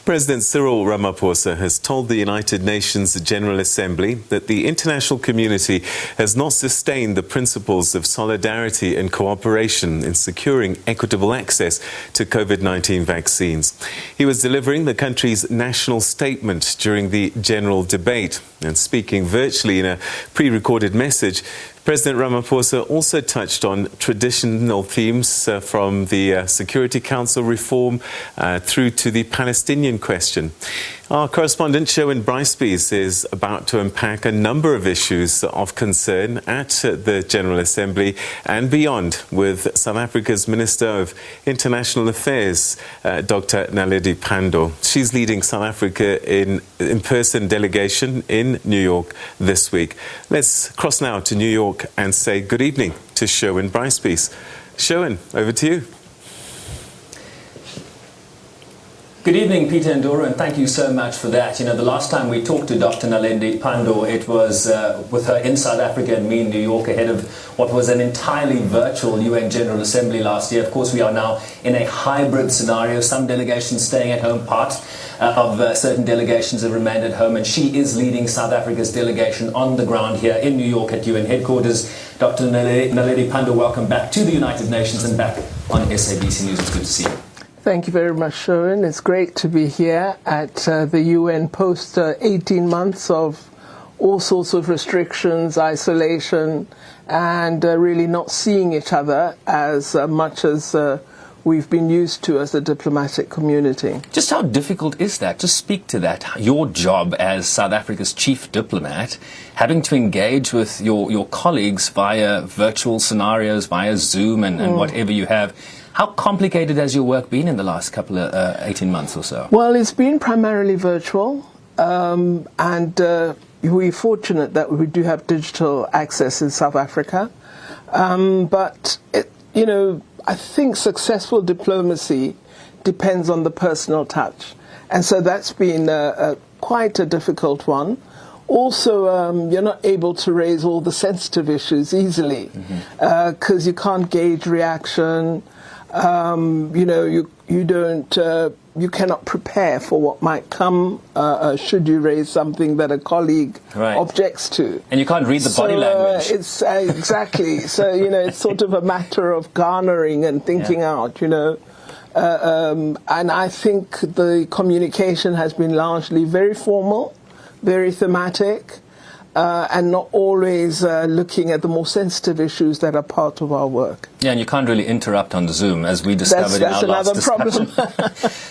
President Cyril Ramaphosa has told the United Nations General Assembly that the international community has not sustained the principles of solidarity and cooperation in securing equitable access to COVID-19 vaccines. He was delivering the country's national statement during the general debate, and speaking virtually in a pre-recorded message, President Ramaphosa also touched on traditional themes from the Security Council reform through to the Palestinian question. Our correspondent Sherwin Bryce-Pease is about to unpack a number of issues of concern at the General Assembly and beyond with South Africa's Minister of International Affairs, Dr. Naledi Pandor. She's leading South Africa in-person delegation in New York this week. Let's cross now to New York and say good evening to Sherwin Bryce-Pease. Sherwin, over to you. Good evening, Peter and Dora, and thank you so much for that. You know, the last time we talked to Dr. Naledi Pandor, it was with her in South Africa and me in New York ahead of what was an entirely virtual UN General Assembly last year. Of course, we are now in a hybrid scenario, some delegations staying at home, part of certain delegations have remained at home, and she is leading South Africa's delegation on the ground here in New York at UN headquarters. Dr. Naledi Pandor, welcome back to the United Nations and back on SABC News. It's good to see you. Thank you very much, Sherwin. It's great to be here at the UN post 18 months of all sorts of restrictions, isolation, and really not seeing each other as much as we've been used to as a diplomatic community. Just how difficult is that? Just speak to that. Your job as South Africa's chief diplomat, having to engage with your colleagues via virtual scenarios, via Zoom and whatever you have. How complicated has your work been in the last couple of 18 months or so? Well, it's been primarily virtual, and we're fortunate that we do have digital access in South Africa. But, I think successful diplomacy depends on the personal touch. And so that's been quite a difficult one. Also, you're not able to raise all the sensitive issues easily because you can't gauge reaction. You cannot prepare for what might come should you raise something that a colleague objects to. And you can't read the body language. It's exactly. So, it's sort of a matter of garnering and thinking out, and I think the communication has been largely very formal, very thematic, and not always looking at the more sensitive issues that are part of our work. Yeah, and you can't really interrupt on Zoom, as we discovered in our last discussion.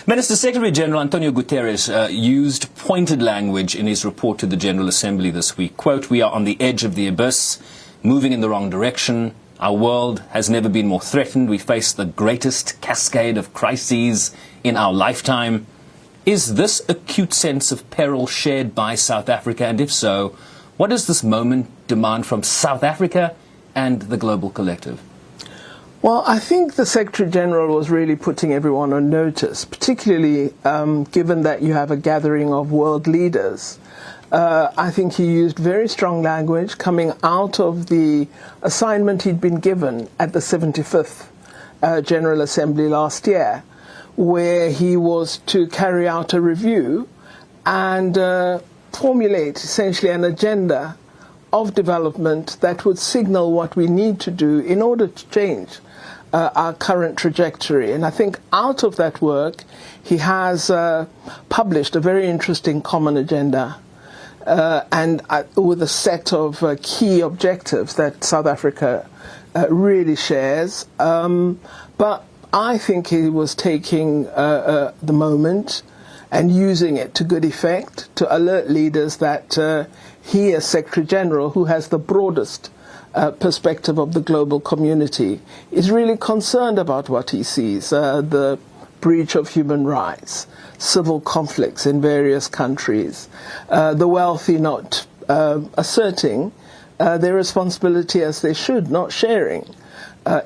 Minister Secretary General Antonio Guterres used pointed language in his report to the General Assembly this week. Quote, "We are on the edge of the abyss, moving in the wrong direction. Our world has never been more threatened. We face the greatest cascade of crises in our lifetime." Is this acute sense of peril shared by South Africa? And if so, what does this moment demand from South Africa and the global collective? Well, I think the Secretary General was really putting everyone on notice, particularly given that you have a gathering of world leaders. I think he used very strong language coming out of the assignment he'd been given at the 75th General Assembly last year, where he was to carry out a review and formulate essentially an agenda of development that would signal what we need to do in order to change our current trajectory. And I think out of that work, he has published a very interesting common agenda and with a set of key objectives that South Africa really shares. But I think he was taking the moment and using it to good effect to alert leaders that he, as Secretary General, who has the broadest perspective of the global community, is really concerned about what he sees, the breach of human rights, civil conflicts in various countries, the wealthy not asserting their responsibility as they should, not sharing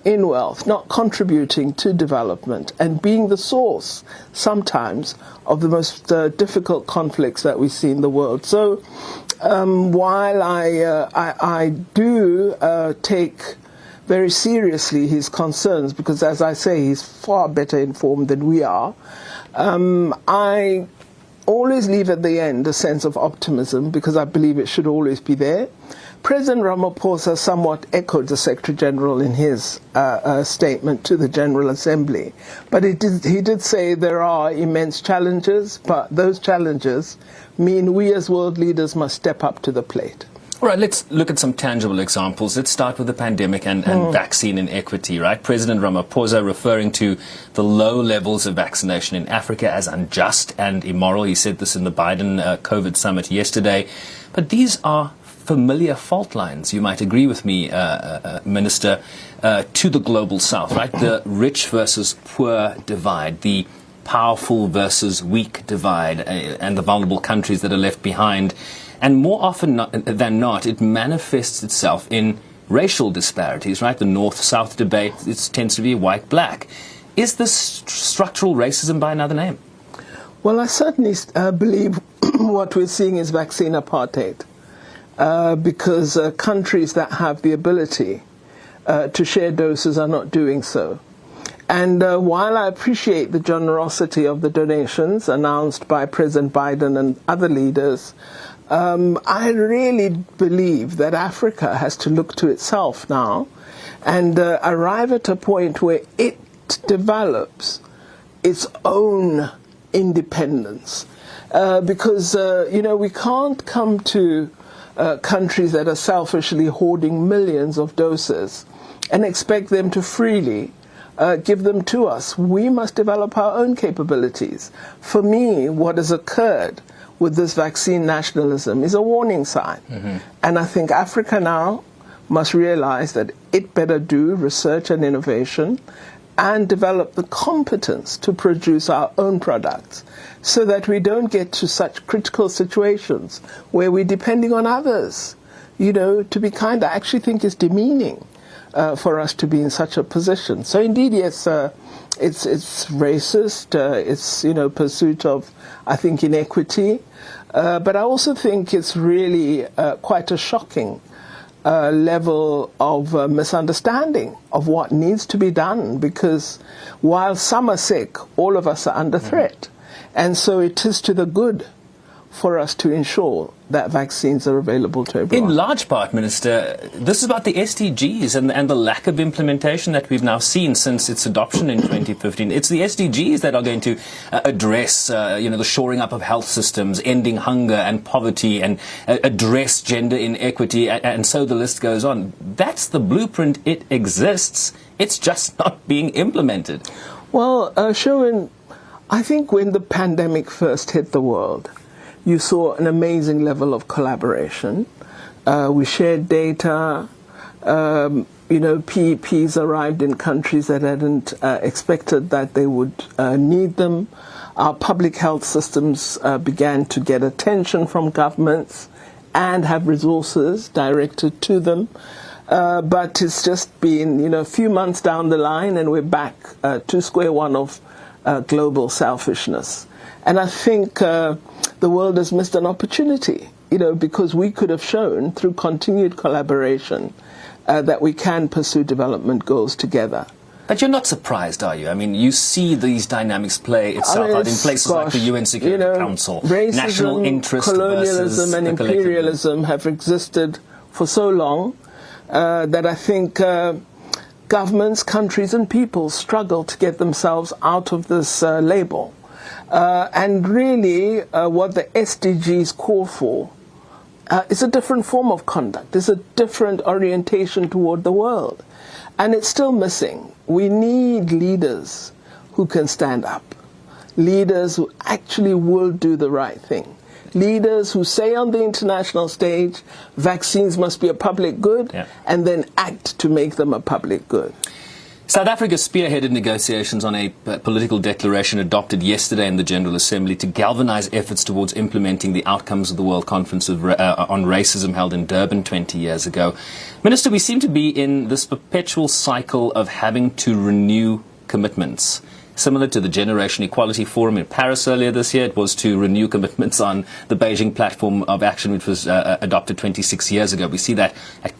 in wealth, not contributing to development, and being the source sometimes of the most difficult conflicts that we see in the world. So while I do take very seriously his concerns, because as I say, he's far better informed than we are, I always leave at the end a sense of optimism because I believe it should always be there. President Ramaphosa somewhat echoed the Secretary General in his statement to the General Assembly. But he did say there are immense challenges, but those challenges mean we as world leaders must step up to the plate. All right, let's look at some tangible examples. Let's start with the pandemic and vaccine inequity, right? President Ramaphosa referring to the low levels of vaccination in Africa as unjust and immoral. He said this in the Biden COVID summit yesterday. But these are familiar fault lines, you might agree with me, Minister, to the global south, right? The rich versus poor divide, the powerful versus weak divide, and the vulnerable countries that are left behind. And more often than not, it manifests itself in racial disparities, right? The north-south debate, it tends to be white-black. Is this structural racism by another name? Well, I certainly believe what we're seeing is vaccine apartheid. Because countries that have the ability to share doses are not doing so. And while I appreciate the generosity of the donations announced by President Biden and other leaders, I really believe that Africa has to look to itself now and arrive at a point where it develops its own independence. Because, we can't come to countries that are selfishly hoarding millions of doses and expect them to freely give them to us. We must develop our own capabilities. For me, what has occurred with this vaccine nationalism is a warning sign. And I think Africa now must realize that it better do research and innovation and develop the competence to produce our own products so that we don't get to such critical situations where we're depending on others. To be kind, I actually think is demeaning for us to be in such a position. So indeed, yes, it's racist, it's, pursuit of, I think, inequity. But I also think it's really quite a shocking level of misunderstanding of what needs to be done, because while some are sick, all of us are under threat. And so it is to the good for us to ensure that vaccines are available to everyone. In large part, Minister, this is about the SDGs and the lack of implementation that we've now seen since its adoption in 2015. It's the SDGs that are going to address, the shoring up of health systems, ending hunger and poverty, and address gender inequity, and so the list goes on. That's the blueprint. It exists. It's just not being implemented. Well, Sherwin, I think when the pandemic first hit the world, you saw an amazing level of collaboration. We shared data. PEPs arrived in countries that hadn't expected that they would need them. Our public health systems began to get attention from governments and have resources directed to them. But it's just been, a few months down the line, and we're back to square one of global selfishness. And I think the world has missed an opportunity, because we could have shown through continued collaboration that we can pursue development goals together. But you're not surprised, are you? I mean, you see these dynamics play itself out in places like the UN Security Council. Racism, national interest colonialism, and imperialism have existed for so long that I think governments, countries, and people struggle to get themselves out of this label. And really, what the SDGs call for is a different form of conduct. It's a different orientation toward the world. And it's still missing. We need leaders who can stand up. Leaders who actually will do the right thing. Leaders who say on the international stage, vaccines must be a public good, and then act to make them a public good. South Africa spearheaded negotiations on a political declaration adopted yesterday in the General Assembly to galvanize efforts towards implementing the outcomes of the World Conference on Racism held in Durban 20 years ago. Minister, we seem to be in this perpetual cycle of having to renew commitments. similar to the Generation Equality Forum in Paris earlier this year. It was to renew commitments on the Beijing Platform of Action, which was adopted 26 years ago. We see that,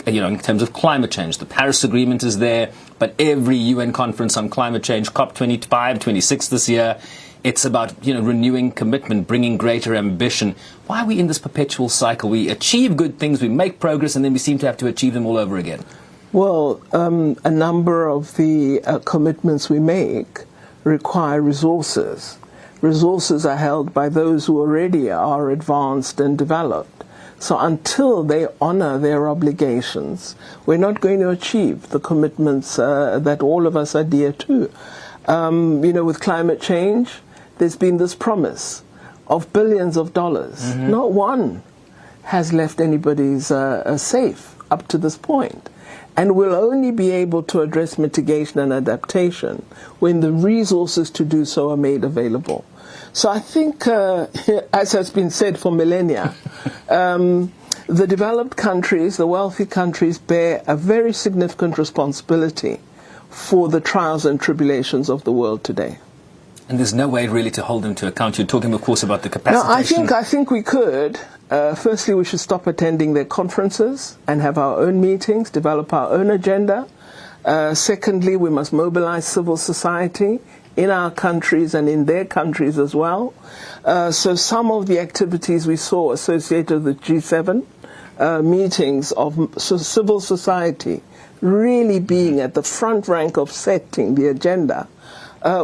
in terms of climate change. The Paris Agreement is there, but every UN conference on climate change, COP25, 26 this year, it's about, renewing commitment, bringing greater ambition. Why are we in this perpetual cycle? We achieve good things, we make progress, and then we seem to have to achieve them all over again. Well, a number of the commitments we make require resources. Resources are held by those who already are advanced and developed. So until they honor their obligations, we're not going to achieve the commitments that all of us are dear to. With climate change, there's been this promise of billions of dollars. Mm-hmm. Not one has left anybody's safe up to this point. And we'll only be able to address mitigation and adaptation when the resources to do so are made available. So I think, as has been said for millennia, the developed countries, the wealthy countries, bear a very significant responsibility for the trials and tribulations of the world today. And there's no way really to hold them to account. You're talking, of course, about the capacitation. No, I think we could. Firstly, we should stop attending their conferences and have our own meetings, develop our own agenda. Secondly, we must mobilize civil society in our countries and in their countries as well. So some of the activities we saw associated with G7 meetings of civil society really being at the front rank of setting the agenda,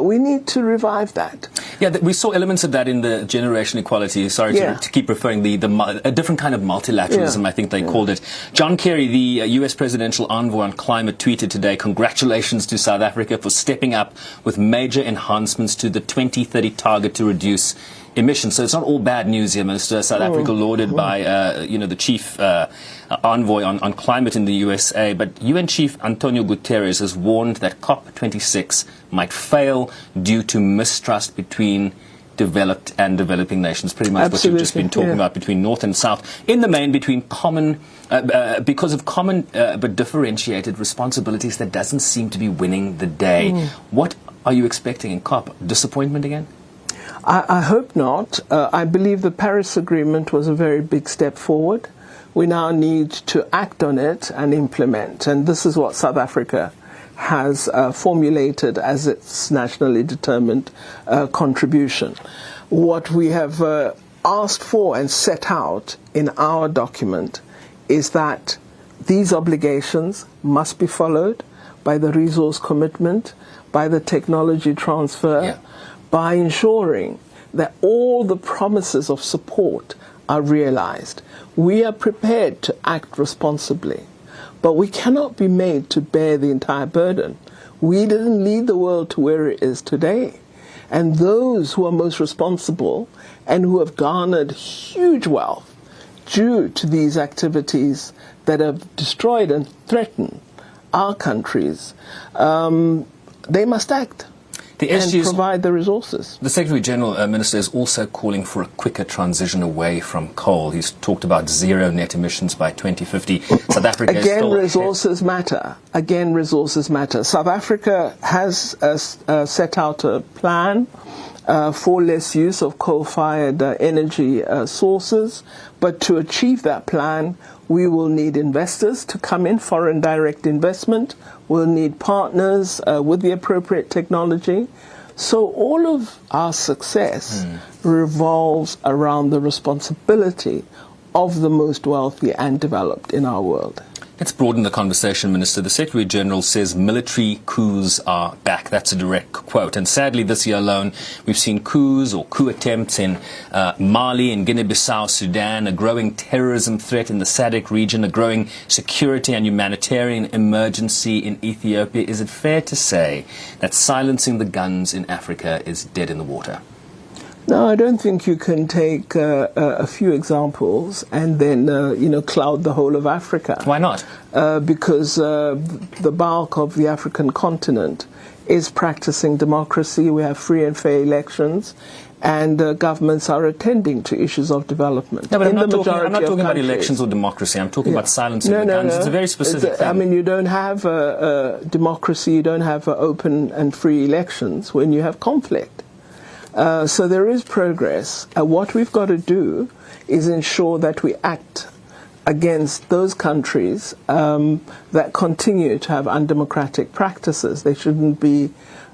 we need to revive that. Yeah, we saw elements of that in the Generation Equality. Sorry to keep referring a different kind of multilateralism, I think they called it. John Kerry, the U.S. presidential envoy on climate, tweeted today, "Congratulations to South Africa for stepping up with major enhancements to the 2030 target to reduce emissions." So it's not all bad news here, Minister. South Africa lauded by, the chief envoy on climate in the USA. But UN Chief Antonio Guterres has warned that COP26 might fail due to mistrust between developed and developing nations. Pretty much what you've just been talking about, between North and South. In the main, between because of common but differentiated responsibilities that doesn't seem to be winning the day. What are you expecting in COP? Disappointment again? I hope not. I believe the Paris Agreement was a very big step forward. We now need to act on it and implement. And this is what South Africa has formulated as its nationally determined contribution. What we have asked for and set out in our document is that these obligations must be followed by the resource commitment, by the technology transfer, by ensuring that all the promises of support are realized. We are prepared to act responsibly, but we cannot be made to bear the entire burden. We didn't lead the world to where it is today. And those who are most responsible and who have garnered huge wealth due to these activities that have destroyed and threatened our countries, they must act. And provide the resources. The Secretary General, Minister, is also calling for a quicker transition away from coal. He's talked about zero net emissions by 2050. South Africa Again, resources matter. Again, resources matter. South Africa has set out a plan for less use of coal-fired energy sources. But to achieve that plan, we will need investors to come in, foreign direct investment. We'll need partners with the appropriate technology. So all of our success revolves around the responsibility of the most wealthy and developed in our world. Let's broaden the conversation, Minister. The Secretary General says military coups are back. That's a direct quote. And sadly, this year alone, we've seen coups or coup attempts in Mali, in Guinea-Bissau, Sudan, a growing terrorism threat in the SADC region, a growing security and humanitarian emergency in Ethiopia. Is it fair to say that silencing the guns in Africa is dead in the water? No, I don't think you can take a few examples and then, cloud the whole of Africa. Why not? Because the bulk of the African continent is practicing democracy. We have free and fair elections. and governments are attending to issues of development. No, but I'm not talking about elections or democracy. I'm talking about silencing the guns. No. It's a very specific thing. I mean, you don't have democracy, you don't have open and free elections when you have conflict. So there is progress. What we've got to do is ensure that we act against those countries that continue to have undemocratic practices. They shouldn't be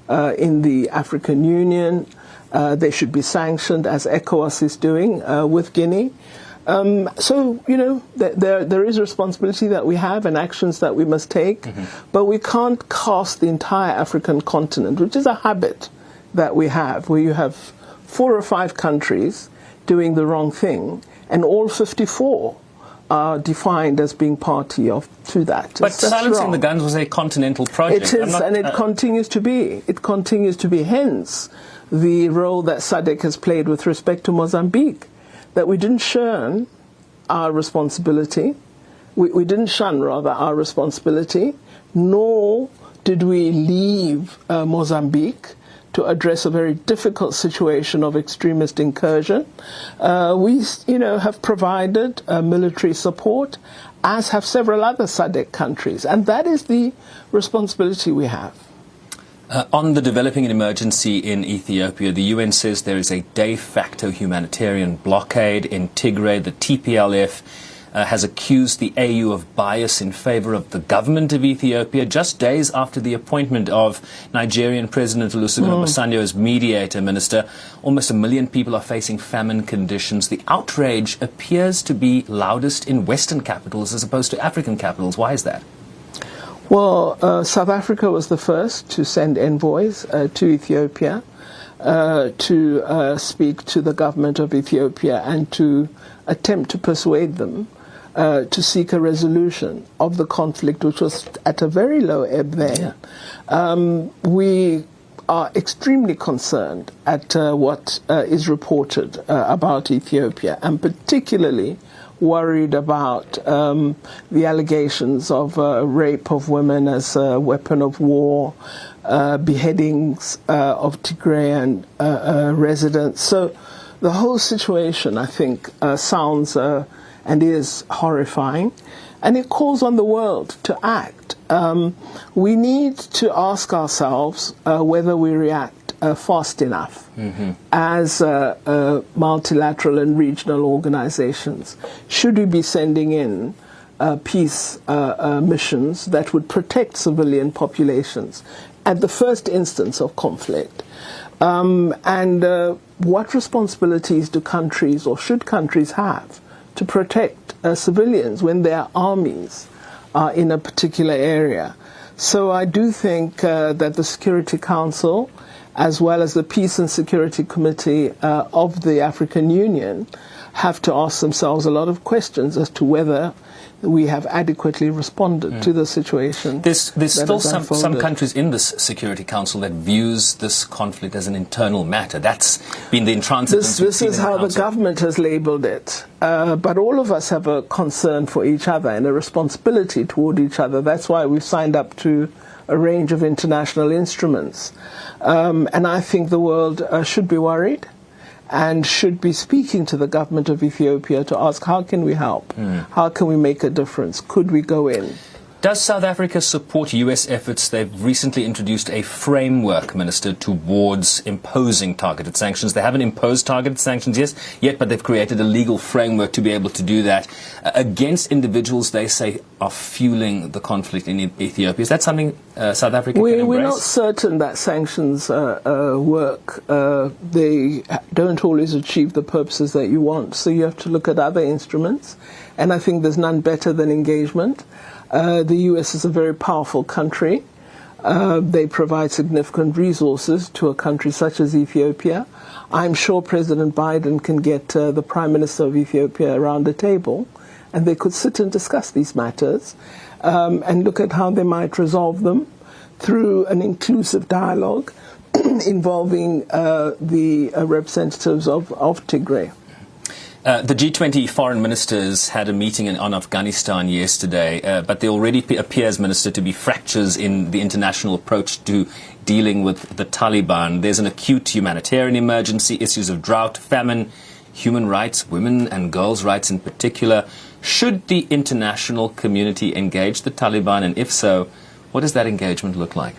in the African Union. They should be sanctioned, as ECOWAS is doing with Guinea. So, you know, there is responsibility that we have and actions that we must take, but we can't cast the entire African continent, which is a habit that we have, where you have 4 or 5 countries doing the wrong thing, and all 54 are defined as being party to that. But silencing the guns was a continental project. It is, and it continues to be. It continues to be. Hence, the role that SADC has played with respect to Mozambique, that we didn't shun our responsibility. We didn't shun, rather, our responsibility, nor did we leave Mozambique to address a very difficult situation of extremist incursion. We, have provided military support, as have several other SADC countries, and that is the responsibility we have. On the developing an emergency in Ethiopia, the UN says there is a de facto humanitarian blockade in Tigray. The TPLF has accused the AU of bias in favor of the government of Ethiopia just days after the appointment of Nigerian President Olusegun Obasanjo as mediator. Minister, almost 1 million people are facing famine conditions. The outrage appears to be loudest in Western capitals as opposed to African capitals. Why is that? Well, South Africa was the first to send envoys to Ethiopia to speak to the government of Ethiopia and to attempt to persuade them to seek a resolution of the conflict, which was at a very low ebb then. Yeah. We are extremely concerned at what is reported about Ethiopia, and particularly worried about the allegations of rape of women as a weapon of war, beheadings of Tigrayan residents. So the whole situation, I think, sounds and is horrifying, and it calls on the world to act. We need to ask ourselves whether we react fast enough as multilateral and regional organizations. Should we be sending in peace missions that would protect civilian populations at the first instance of conflict? And what responsibilities do countries, or should countries, have to protect civilians when their armies are in a particular area? So I do think that the Security Council, as well as the Peace and Security Committee of the African Union, have to ask themselves a lot of questions as to whether we have adequately responded to the situation. There's still some countries in this Security Council that views this conflict as an internal matter. That's been the intransigence. This is how the government has labelled it. But all of us have a concern for each other and a responsibility toward each other. That's why we've signed up to a range of international instruments. And I think the world should be worried and should be speaking to the government of Ethiopia to ask, how can we help? How can we make a difference? Could we go in? Does South Africa support U.S. efforts? They've recently introduced a framework, Minister, towards imposing targeted sanctions. They haven't imposed targeted sanctions yet, but they've created a legal framework to be able to do that against individuals they say are fueling the conflict in Ethiopia. Is that something South Africa can embrace? We're not certain that sanctions work. They don't always achieve the purposes that you want, so you have to look at other instruments, and I think there's none better than engagement. The U.S. is a very powerful country. They provide significant resources to a country such as Ethiopia. I'm sure President Biden can get the Prime Minister of Ethiopia around the table, and they could sit and discuss these matters and look at how they might resolve them through an inclusive dialogue involving the representatives of Tigray. The G20 foreign ministers had a meeting on Afghanistan yesterday, but there already appears, Minister, to be fractures in the international approach to dealing with the Taliban. There's an acute humanitarian emergency, issues of drought, famine, human rights, women and girls' rights in particular. Should the international community engage the Taliban, and if so, what does that engagement look like?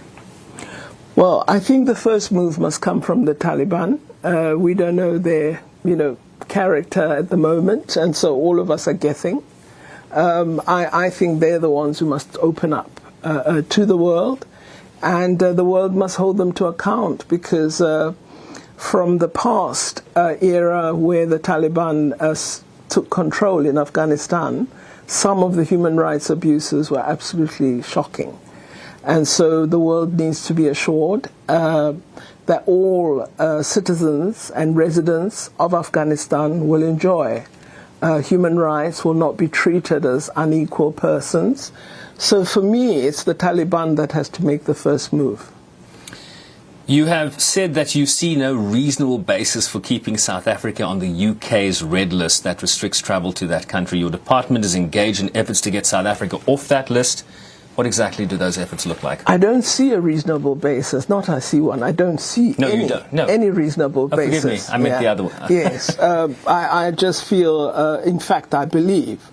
Well, I think the first move must come from the Taliban. We don't know their, character at the moment, and so all of us are guessing. I think they're the ones who must open up to the world, and the world must hold them to account, because from the past era where the Taliban took control in Afghanistan, some of the human rights abuses were absolutely shocking. And so the world needs to be assured that all citizens and residents of Afghanistan will enjoy human rights, will not be treated as unequal persons. So for me, it's the Taliban that has to make the first move. You have said that you see no reasonable basis for keeping South Africa on the UK's red list that restricts travel to that country. Your department is engaged in efforts to get South Africa off that list. What exactly do those efforts look like? I don't see a reasonable basis. Not I see one. I don't see any reasonable basis. Forgive me. I meant the other one. Yes. I just feel, in fact, I believe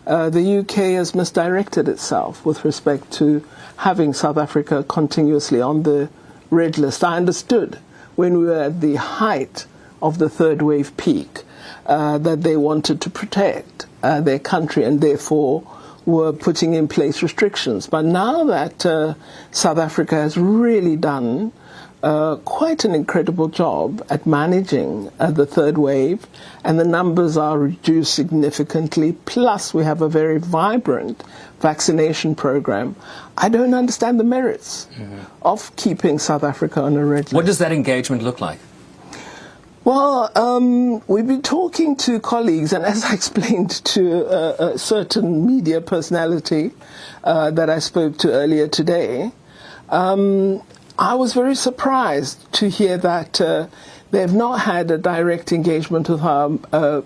the UK has misdirected itself with respect to having South Africa continuously on the red list. I understood when we were at the height of the third wave peak that they wanted to protect their country, and therefore were putting in place restrictions. But now that South Africa has really done quite an incredible job at managing the third wave, and the numbers are reduced significantly, plus we have a very vibrant vaccination program, I don't understand the merits of keeping South Africa on a red list. What does that engagement look like? Well, we've been talking to colleagues, and as I explained to a certain media personality that I spoke to earlier today, I was very surprised to hear that they have not had a direct engagement with our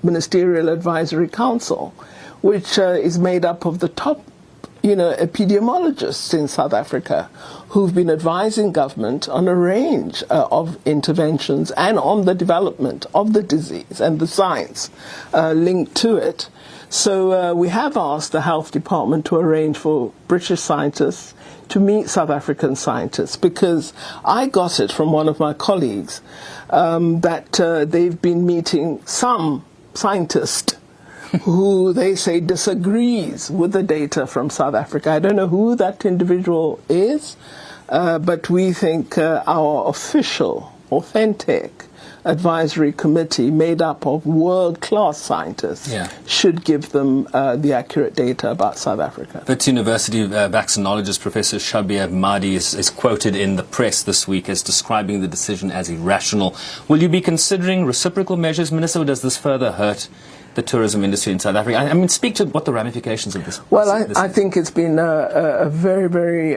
Ministerial Advisory Council, which is made up of the top epidemiologists in South Africa who've been advising government on a range of interventions and on the development of the disease and the science linked to it. So we have asked the Health Department to arrange for British scientists to meet South African scientists, because I got it from one of my colleagues that they've been meeting some scientist who they say disagrees with the data from South Africa. I don't know who that individual is, but we think our official, authentic advisory committee made up of world-class scientists should give them the accurate data about South Africa. Wits University vaccinologist Professor Shabir Mahdi is quoted in the press this week as describing the decision as irrational. Will you be considering reciprocal measures, Minister, or does this further hurt the tourism industry in South Africa? I mean, speak to what the ramifications of this. Well, I think it's been a very, very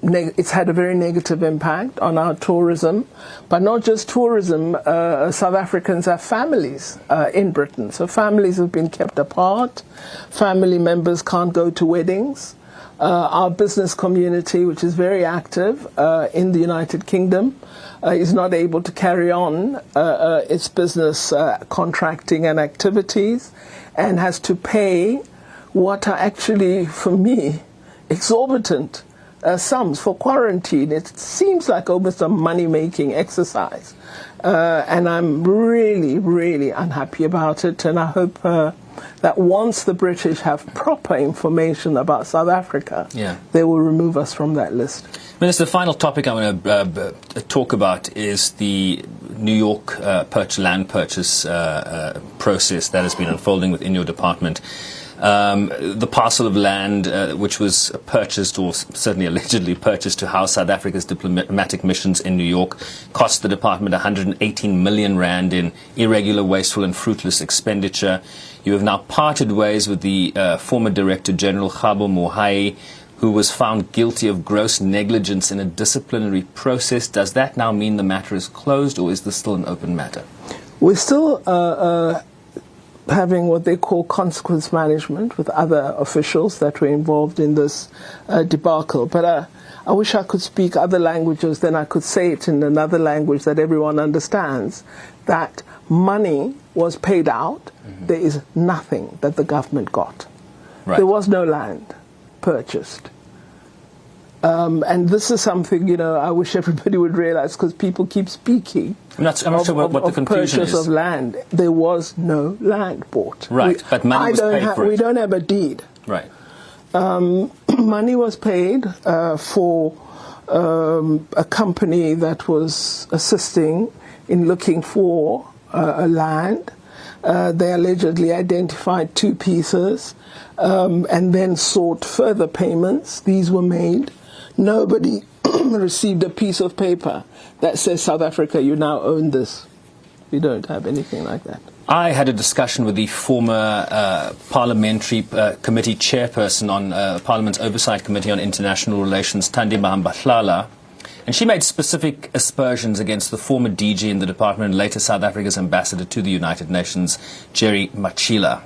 it's had a very negative impact on our tourism, but not just tourism. South Africans have families in Britain, so families have been kept apart. Family members can't go to weddings. Our business community, which is very active in the United Kingdom, is not able to carry on its business contracting and activities, and has to pay what are actually, for me, exorbitant sums for quarantine. It seems like almost a money-making exercise. And I'm really, really unhappy about it, and I hope that once the British have proper information about South Africa, they will remove us from that list. Minister, the final topic I want to talk about is the New York land purchase process that has been unfolding within your department. The parcel of land which was purchased, or certainly allegedly purchased, to house South Africa's diplomatic missions in New York, cost the department 118 million rand in irregular, wasteful and fruitless expenditure. You have now parted ways with the former Director General Khabo Mohai, who was found guilty of gross negligence in a disciplinary process. Does that now mean the matter is closed, or is this still an open matter? We're still having what they call consequence management with other officials that were involved in this debacle. But I wish I could speak other languages, then I could say it in another language that everyone understands, that money was paid out. There is nothing that the government got. Right. There was no land purchased. And this is something, I wish everybody would realize, because people keep speaking I'm not sure what the confusion purchase is. of land. There was no land bought. Right, but money was paid for it. We don't have a deed. Right. Money was paid for a company that was assisting in looking for a land. They allegedly identified 2 pieces and then sought further payments. These were made. Nobody received a piece of paper that says, South Africa, you now own this. We don't have anything like that. I had a discussion with the former parliamentary committee chairperson on Parliament's Oversight Committee on International Relations, Thandi Mahambahlala, and she made specific aspersions against the former DG in the department and later South Africa's ambassador to the United Nations, Jerry Machila.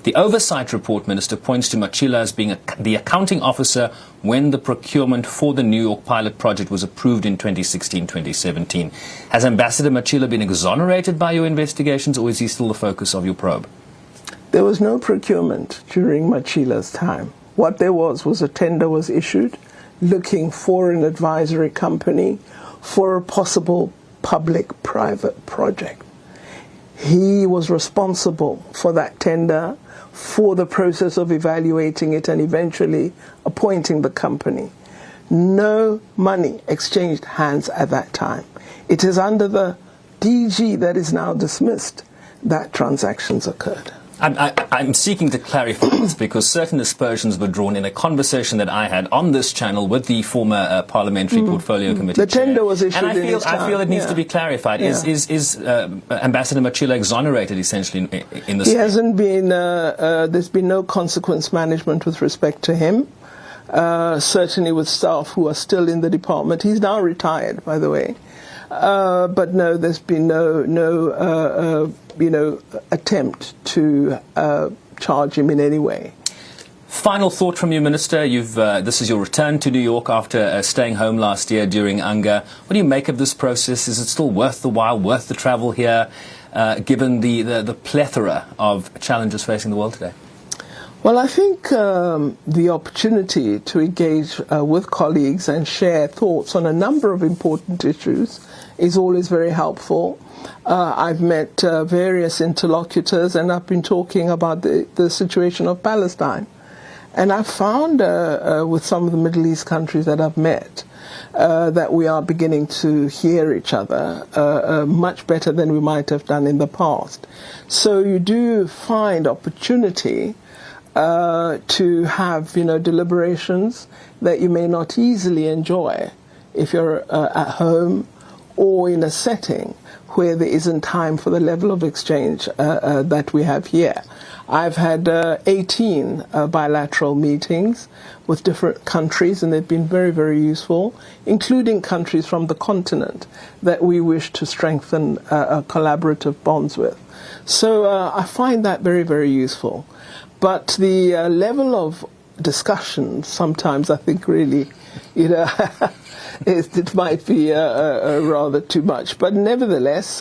The oversight report, Minister, points to Machila as being the accounting officer when the procurement for the New York pilot project was approved in 2016-2017. Has Ambassador Machila been exonerated by your investigations, or is he still the focus of your probe? There was no procurement during Machila's time. What there was a tender was issued looking for an advisory company for a possible public-private project. He was responsible for that tender, for the process of evaluating it and eventually appointing the company. No money exchanged hands at that time. It is under the DG that is now dismissed that transactions occurred. I'm seeking to clarify this because certain aspersions were drawn in a conversation that I had on this channel with the former Parliamentary Portfolio Committee The tender chair. was issued and I feel it needs yeah. to be clarified. Yeah. Is Ambassador Machila exonerated essentially in this? He hasn't been, there's been no consequence management with respect to him. Certainly with staff who are still in the department. He's now retired, by the way. But no, there's been no attempt to charge him in any way. Final thought from you, Minister. This is your return to New York after staying home last year during UNGA. What do you make of this process? Is it still worth the while, worth the travel here, given the plethora of challenges facing the world today? Well, I think the opportunity to engage with colleagues and share thoughts on a number of important issues is always very helpful. I've met various interlocutors and I've been talking about the situation of Palestine. And I've found with some of the Middle East countries that I've met that we are beginning to hear each other much better than we might have done in the past. So you do find opportunity to have, deliberations that you may not easily enjoy if you're at home or in a setting where there isn't time for the level of exchange that we have here. I've had 18 bilateral meetings with different countries, and they've been very, very useful, including countries from the continent that we wish to strengthen collaborative bonds with. So I find that very, very useful. But the level of discussion sometimes, I think, really, it might be rather too much. But nevertheless,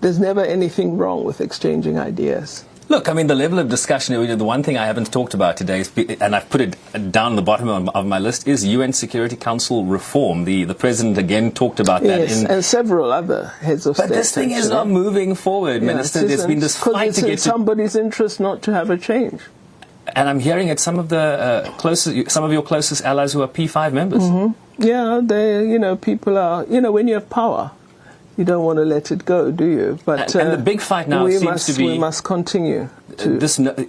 there's never anything wrong with exchanging ideas. Look, I mean, the level of discussion, the one thing I haven't talked about today, and I've put it down the bottom of my list, is UN Security Council reform. The President again talked about that. Yes, and several other heads of state. But this thing is not moving forward, Minister. There's been this fight to get in somebody's interest not to have a change. And I'm hearing it some of your closest allies who are P5 members. Mm-hmm. Yeah, people are, when you have power, you don't want to let it go, do you? But and the big fight now seems to be... We must continue.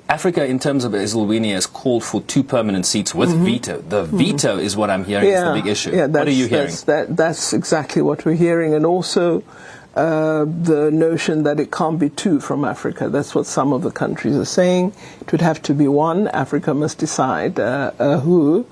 Africa, in terms of Eswatini, has called for 2 permanent seats with veto. The veto is what I'm hearing is the big issue. Yeah, what are you hearing? That's exactly what we're hearing. And also the notion that it can't be 2 from Africa. That's what some of the countries are saying. It would have to be 1. Africa must decide who.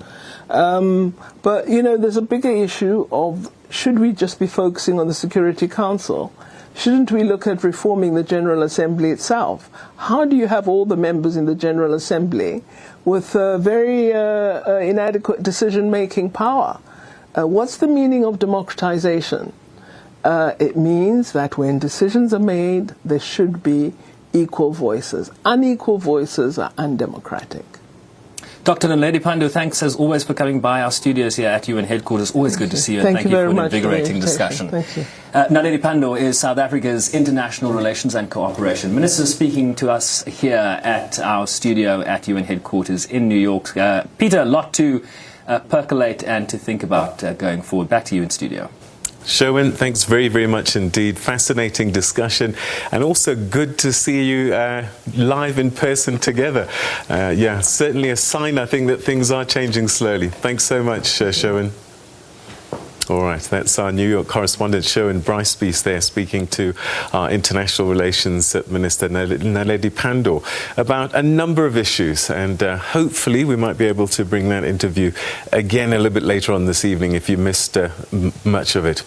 But, there's a bigger issue of should we just be focusing on the Security Council? shouldn't we look at reforming the General Assembly itself? How do you have all the members in the General Assembly with very inadequate decision-making power? What's the meaning of democratization? It means that when decisions are made, there should be equal voices. Unequal voices are undemocratic. Dr. Naledi Pandor, thanks as always for coming by our studios here at UN headquarters. Always good to see you. Thank you for an much invigorating discussion. Thank you. Naledi Pandor is South Africa's International Relations and Cooperation Minister, speaking to us here at our studio at UN headquarters in New York. Peter, a lot to percolate and to think about going forward. Back to you in studio. Sherwin, thanks very, very much indeed. Fascinating discussion, and also good to see you live in person together. Yeah, certainly a sign, I think, that things are changing slowly. Thanks so much, Sherwin. All right, that's our New York correspondent Sherwin Bryce-Pease there, speaking to our International Relations Minister Naledi Pandor about a number of issues, and hopefully we might be able to bring that interview again a little bit later on this evening if you missed much of it.